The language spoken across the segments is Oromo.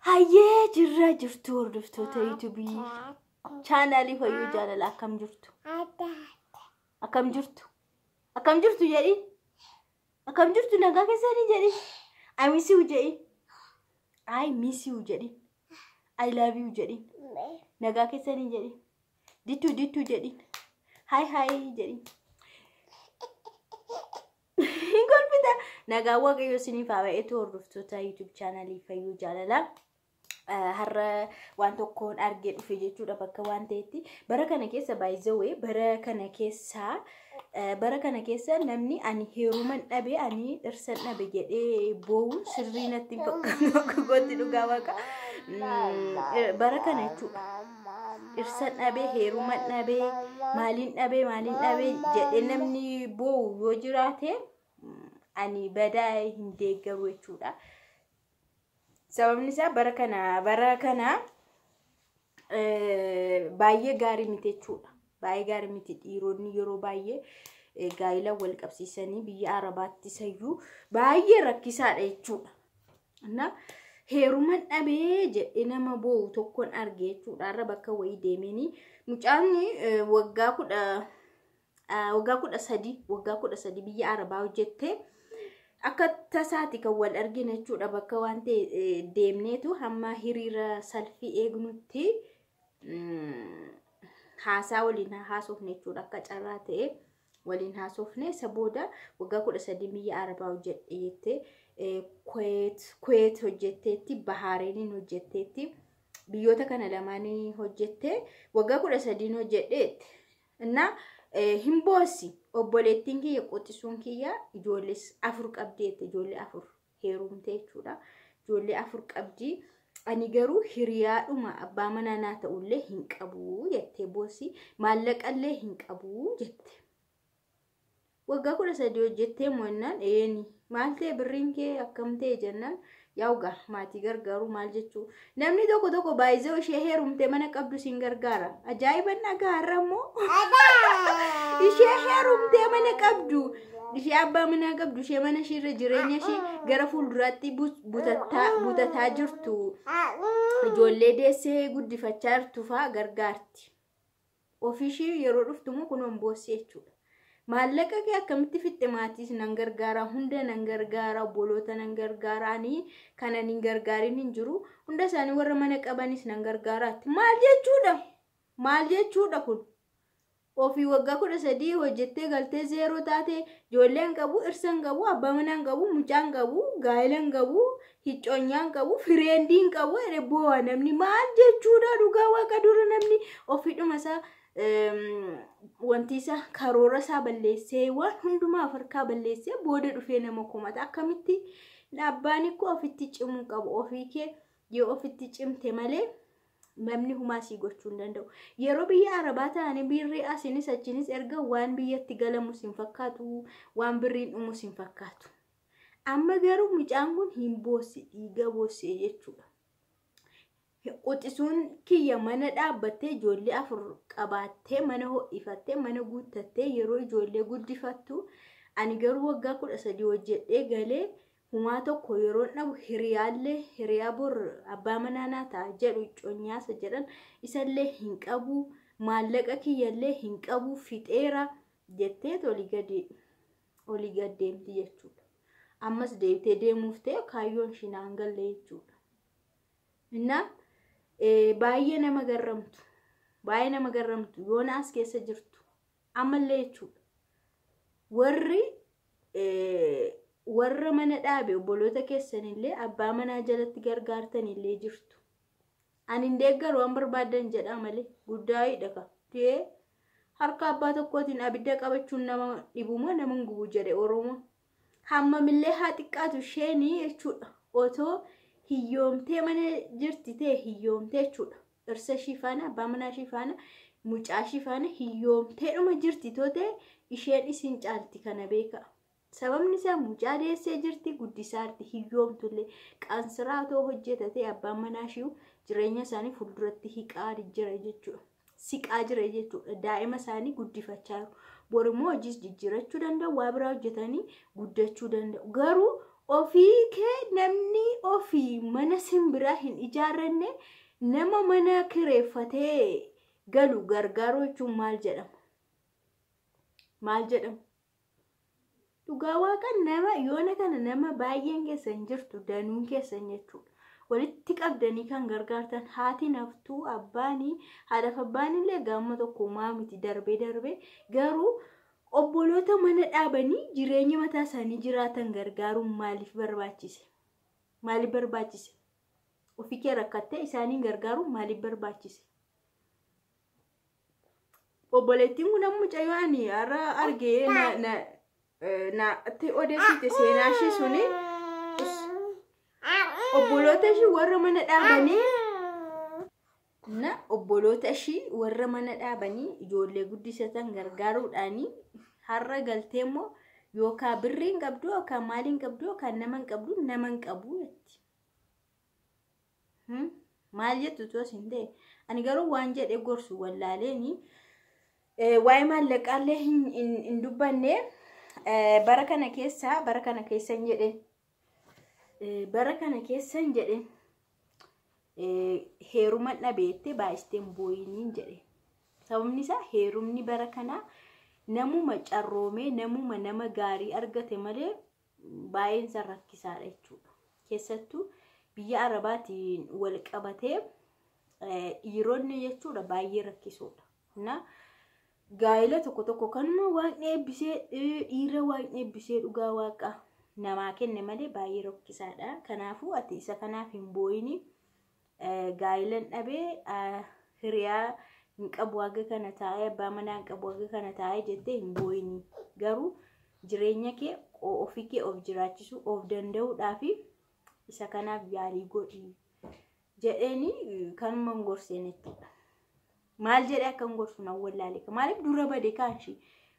Hayyee jirra jirtu hordoftoota YouTube channel Fayyuu Jaalala akkam jirtu? Akkam jirtu? Akkam jirtu jedhi? Akkam jirtu nagaa keessanii jedhi? I miss you jedhi? I miss you jedhi? I love you jedhi? Nagaa keessanii jedhi? Dittu jedhi? Hi jedhi? Golfita nagaa waaqayyo isiniif haa ba'eetu hordoftoota YouTube channel Fayyuu Jaalala. Har'a waan tokkoon argee dhufe jechuudha bakka waan ta'etti bara kana keessa by the way bara kana keessa namni ani heeruman dhabe ani dhirsan dhabe jedhee boo'u sirrii natti fakkaatu gooti dhugaa waaqa bara kana jechuudha dhirsan dhabe heeruman dhabe maaliin dhabe jedhee namni boo'u yoo jiraate ani badaa hin deeggaru jechuudha. Sababni isaa bara kana baay'ee gaarii miti jechuudha. Baay'ee gaarii miti dhiironni yeroo baay'ee gaa'ila wal qabsiisanii biyya Arabaatti sayyuu baay'ee rakkisaadha jechuudha. Na heeruman dhabee jedhee nama boo'u tokkoon argee jechuudha. Har'a bakka wayii deemanii mucaanni waggaa 13 biyya Arabaa hojjettee akka tasaati kan wal argine jechuudha bakka waan ta'e deemneetu hamma hiriira salfii eegnutti haasaa waliin haasofne jechuudha akka carraa ta'e waliin haasofne sabooda waggaa 13 biyya Arabaa hojjettee Kuwait hojjetteetti Bahareeniin hojjetteetti biyyoota kana lamaanii hojjettee waggaa 13 hojjetteetti na himboossi obboleettiin kiyya qoxisuun kiyya ijoolles 4 qabdeetti ijoollee 4 heerumtee jechuudha ijoollee 4 qabdi ani garuu hiriyaadhuma abbaa manaa naa ta'ullee hin qabu jettee boossi maallaqallee hin qabu jette waggaa 13 hojjettee mo'annaan eeni maal ta'e birriin kee akkam ta'e jennaan yaa'uga maatii gargaaru maal jechuu namni tokko baay'ee ishee heerumtee mana qabdu siin gargaara ajaa'iban dhagaarra immoo ishee heerumtee mana qabdu ishee abbaa manaa qabdu ishee mana ishiirra jireenya ishee gara fuulduraatti butataa jirtu ijoollee deessee guddifachaa jirtu fa'aa gargaarti ofiishii yeroo dhuftu immoo kunuun boossee jechuudha. Maallaqa kee akkamitti fitte maatis nan gargaara hunda nan gargaara obboloota nan gargaaraanii kana nin gargaarin hin jiru hunda isaanii warra mana qabanis nan gargaaraatti maal jechuudha kun ofii waggaa 13 hojjettee galtee zeeroo taate ijoolleen qabu irsan qabu abbaa manaan qabu mucaan qabu gaa'ilan qabu hiccoonyaan qabu fireendiin qabu erebboa namni maal jechuudha dhugaa waaqa dura namni ofiidhuma isaa wantiisa karoora isaa balleessee waan hundumaa farkaa balleessee booda dhufee nama komata akkamitti abbaan koo ofitti cimuu qabu ofii kee yoo ofitti cimte malee namni humaa sii gochuu hin danda'u yeroo biyya Arabaa ta'anii birrii asinis achinis erga waan biyyatti galamu sin fakkaatu waan birriin dhumu sin fakkaatu amma garuu mucaan kun hin boossi dhiiga boossee jechuudha. Qoxisuun kiyya mana dhaabbattee ijoollee 4 qabaattee mana ho'ifattee mana guuttattee yeroo ijoollee guddifattu ani garuu waggaa 13 hojjedhee galee humaa tokko yeroo dhabu hiriyaa bor abbaa manaa naa ta'a jedhu icoonyaasa jedhan isallee hin qabu maallaqa kiyyallee hin qabu fixeera jettee olii gaddeemti jechuudha. Ammas deebitee deemuuf ta'e kaayyoon shinaan galle jechuudha. Inna baay'ee nama garramtu yoona as keessa jirtu ammallee jechuudha warra mana dhaabe obboloota keessanillee abbaa manaa jalatti gargaartanillee jirtu ani hin deeggaru waan barbaadan jedha malee guddaa'idha ka harka abbaa tokkootiin abidda qabachuun nama dhibuma nama gubu jedhe Oromoo hammamillee haa xiqqaatu isheenii jechuudha otoo hiyyoomtee mana jirti ta'e hiyyoomtee jechuudha irsa shifaana abbaa manaa shifaana mucaa shifaana hiyyoomtee dhuma jirti toote isheen isin caalti kana beeka sababni isaa mucaa deessee jirti guddisaarti hiyyoomtullee qansiraatoo hojjetate abbaan manaa shiu jireenya isaanii fuulduratti siqaa jira jechuudha daa'ima isaanii guddifachaa borimoo hojiis jijjiirachuu danda'u waa biraa hojjetanii guddachuu danda'u garuu ofii kee namni ofii mana simbiraa hin ijaarranne nama mana kireeffatee galu gargaaruu jechuun maal jedhama? Maal jedhama? Dhugaa waaqan nama yoona kana nama baay'een keessan jirtu danuun keessan jechuudha. Walitti qabdanii kan gargaartan haati naftuu abbaanii haadhaaf abbaanillee gaamma tokko miti darbee garuu obboloota mana dhaabanii jireenya mataa isaanii jiraatan gargaaruun maaliif barbaachise? Maaliif barbaachise? Ofii kee rakkattee isaanii gargaaruun maaliif barbaachise? Obboleettiin kun amma mucayyoo ani har'a argee na itti odeessite seenaa ishee suni obboloota ishii warra mana dhaabanii ijoollee guddisatan gargaaruudhaanii har'a galtee immoo yookaan birriin qabdu yookaan maaliin qabdu yookaan nama hin qabu jetti. Maal jettu toos hin ta'e ani garuu waan jedhee gorsu wallaaleenii waa'ee maallaqaallee hin dubbanne bara kana keessan jedhe heeruma dhabeette baay'isteen booyiniin jedhe. Sababni isaa heerumni bara kana namuma carroomee namuma nama gaarii argate malee baay'een isaa rakkisaadha jechuudha. Keessattuu biyya Arabaatiin wal qabatee dhiironni jechuudha baay'ee rakkisoodha. Na gaa'ela tokko kanuma waaqni eebbisee dhiira waaqni eebbisee dhugaa waaqa namaa kenne malee baay'ee rakkisaadha. Kanaafuu ati isa kanaaf hin booyini. Gaa'elan dhabee hiriyaa hin qabu haga kana taa'ee abbaa manaa hin qabu haga kana taa'ee jettee hin booyini. Garuu jireenya kee ofii kee of jiraachisuu of danda'uudhaaf isa kanaaf yaalii godhi jedheeni kanuma gorseen jechuudha. Maal jedhee akka gorsu na wallaalee maaliif dura bade kaanshi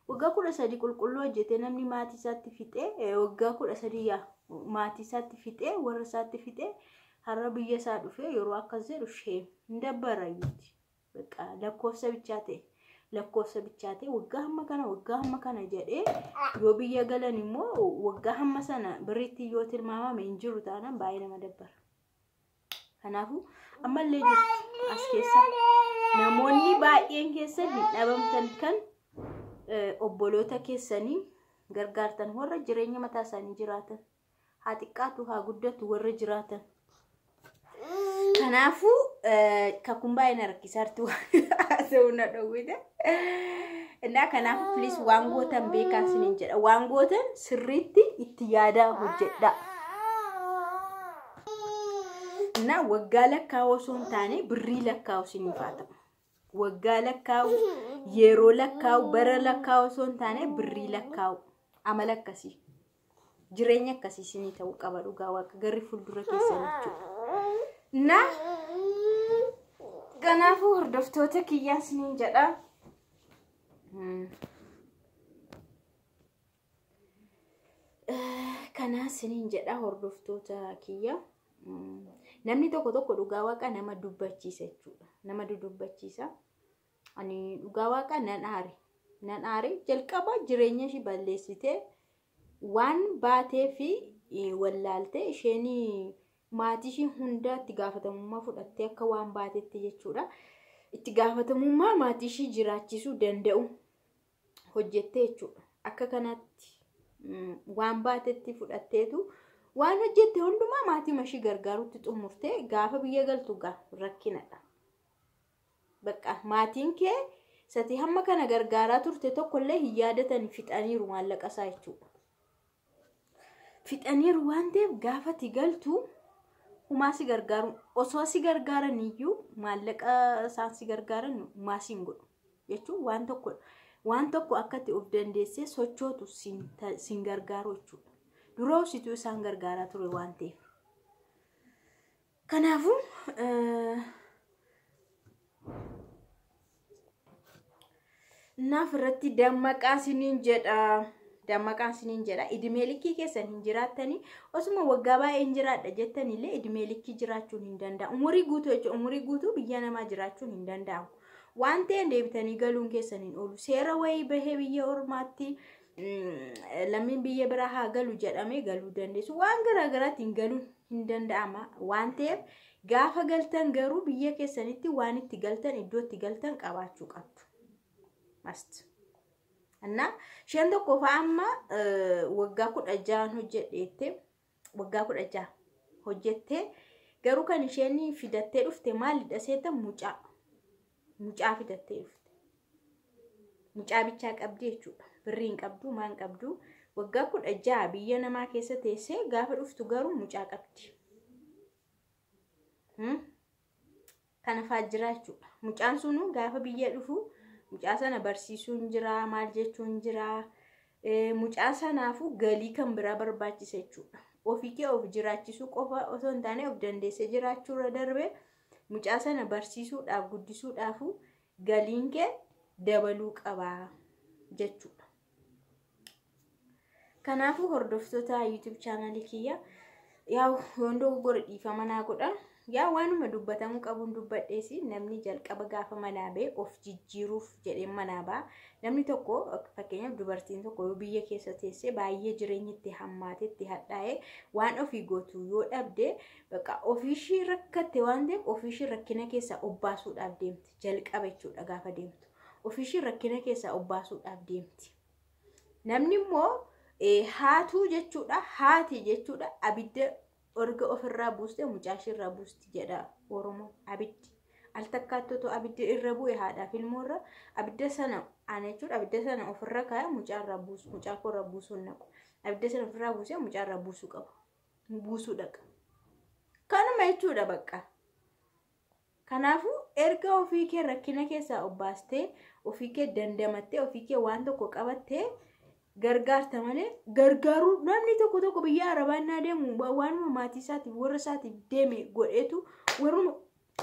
waggaa 13 qulqulluu hojjete namni maatii isaatti fixee waggaa 13 maatii isaatti fixee warra isaatti fixee har'a biyya isaa dhufee yeroo akkas jedhu shee hin dabbarayyuuti. Bakka lakkoofsa bichaatee waggaa hamma kana jedhee yoo biyya galan immoo waggaa hamma sana birriitti yoo tilmaamame hin jiru taanaan baay'ee nama dabbara. Kanaafuu ammallee jirtu as keessa namoonni baay'een keessan hin dhabamtan kan obboloota keessanii gargaartan warra jireenya mataa isaanii jiraatan haa xiqqaatu haa guddatu warra jiraatan. Kanaafuu kakun baay'ee rakkisaartu haasa'uun dhowwite. Innaa kanaafuu please waan gootan beekaa isiniin jedha. Waan gootan sirriitti itti yaadaa hojjedha. Innaa waggaa lakkaa'uu osoo hin taane birrii lakkaa'uu isiniif haa ta'u. Waggaa lakkaa'uu, yeroo lakkaa'uu, bara lakkaa'uu osoo hin taane birrii lakkaa'uu. Amala akkasii. Jireenya akkasii isinii ta'uu qaba dhugaa waaqa garri fuuldura keessan jechuudha. Na kanaafuu hordoftoota kiyyaa isiniin jedha. Kana isiniin jedha hordoftoota kiyyaa. Namni tokko dhugaa waaqa nama dubbachiisa jechuudha. Nama dudubbachiisa. Ani dhugaa waaqa nan aare jalqaba jireenya ishii balleessitee waan baatee fi wallaaltee isheenii maatii ishii hunda itti gaafatamummaa fudhattee akka waan baatetti jechuudha. Itti gaafatamummaa maatii ishii jiraachisuu danda'u hojjettee jechuudha. Akka kanatti waan baatetti fudhatteetu waan hojjette hundumaa maatii mashii gargaaruutti xumurtee gaafa biyya galtu rakkinadha. Bakka maatiin kee sati hamma kana gargaaraa turte tokkollee hin yaadatan fixaniiru maallaqa isaa jechuudha. Fixaniiru waan ta'eef gaafa ti galtu humaa si gargaaru osoo si gargaaran iyyuu maallaqa isaan si gargaaran maasiin godhu jechuun waan tokko akkatti of dandeessee sochootu sin gargaaru jechuudha. Duroo situu isaan gargaaraa ture waan ta'eef. Kanaafuu naaf irratti dammaqaa isiniin jedha. Idmeelikii keessan hin jiraattanii osuma waggaa baay'ee hin jiraadha jettanillee idmeelikii jiraachuun hin danda'amu. Umurii guutuu jechuudha. Umurii guutuu biyya namaa jiraachuun hin danda'amu. Waan ta'een deebitanii galuun keessan hin oolu. Seera wayii bahee biyya ormaatti lammiin biyya biraa haa galu jedhamee galuu dandeessu. Waan garaagaraatiin galuu hin danda'ama waan ta'eef gaafa galtan garuu biyya keessanitti waan itti galtan iddoo itti galtan qabaachuu qabdu. Mast. Anna isheen tokko fa'a amma waggaa 16 hojjedheette waggaa 16 hojjettee garuu kan isheen fidattee dhufte maalidha seeta mucaa fidattee dhufte. Mucaa bichaa qabdi jechuudha. Birriin qabdu maan qabdu waggaa 16 biyya namaa keessa teessee gaafa dhuftu garuu mucaa qabdi. Kana faajjira jechuudha. Mucaan sunu gaafa biyya dhufu mucaa sana barsiisuun jira maal jechuun jira. Mucaa sanaafu galii kan biraa barbaachisa jechuudha. Ofii kee of jiraachisuu qofa osoo hin taane of dandeessee jiraachuurra darbee mucaa sana barsiisuudhaaf guddisuudhaafu galiin kee dabaluu qaba jechuudha. Kanaafu hordoftoota YouTube channel kiyya yaa wandoo gora dhiifama naa godha. Yaa waanuma dubbatamuu qabuun dubbadheesi namni jalqaba gaafa manaa bee of jijjiiruuf jedhee manaa baa. Namni tokko fakkeenyaaf dubartiin tokko biyya keessa teessee baay'ee jireenyi itti hammaatee itti hadhaa'ee waan ofii gootu yoo dhabde bakka ofiishii rakkatte waan ta'eef ofiishii rakkina keessaa obbaasuudhaaf deemti. Jalqaba jechuudha gaafa deemtu. Ofiishii rakkina keessaa obbaasuudhaaf deemti. Namni immoo haatuu jechuudha haati jechuudha abidda orga ofirraa buuste mucaashii irraa buusti jedha Oromoo. Abiddi al takkaattotu abidda irra bu'e haadhaaf ilmoorra abidda sana ana jechuudha abidda sana ofirra kaaya mucaa irraa buusu mucaa korra buusuun naqu abidda sana ofirraa buusee mucaa irraa buusuu qaba buusuu dhaqa kanuma jechuudha bakka. Kanaafuu erga ofii kee rakkina keessaa obbaastee ofii kee dandamattee ofii kee waan tokko qabattee gargaarta malee gargaaruu namni tokko biyya arabaa naa deemu waanuma maatii isaatiif warra isaatiif deeme godheetu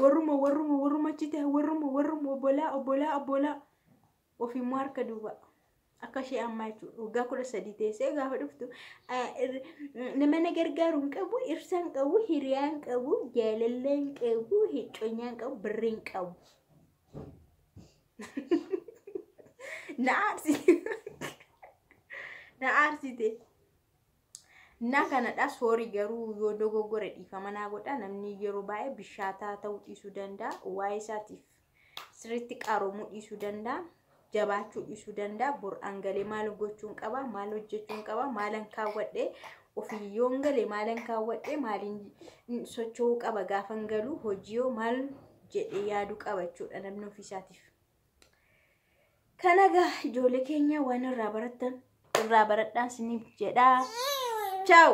warruma chite warruma obbolaa ofiimmoo harka duuba akka ishee ammaa jechuudha. Waggaa 13 teessee gaafa dhuftu nama na gargaaru hin qabu irsa hin qabu hiriyaa hin qabu jaalallee hin qabu hiccoonya hin qabu birri hin qabu. Na aarsite na kanadha soorii garuu yoo dogoggore dhiifama naa godha. Namni yeroo baay'ee bishaataa ta'uu dhiisuu danda'a. Waa'ee isaatiif sirriitti qaroomuu dhiisuu danda'a. Jabaachuu dhiisuu danda'a. Bor angalee maal gochuun qaba maal hojjechuun qaba maalan kaawwadhee ofii yoon galee maalan kaawwadhee maaliin socho'uu qaba gaafan galuu hojii yoo maal jedhee yaaduu qaba jechuudha namni ofii isaatiif. Kanaga ijoollee keenya waan irraa baradhaan isiniif jedha. Ciao.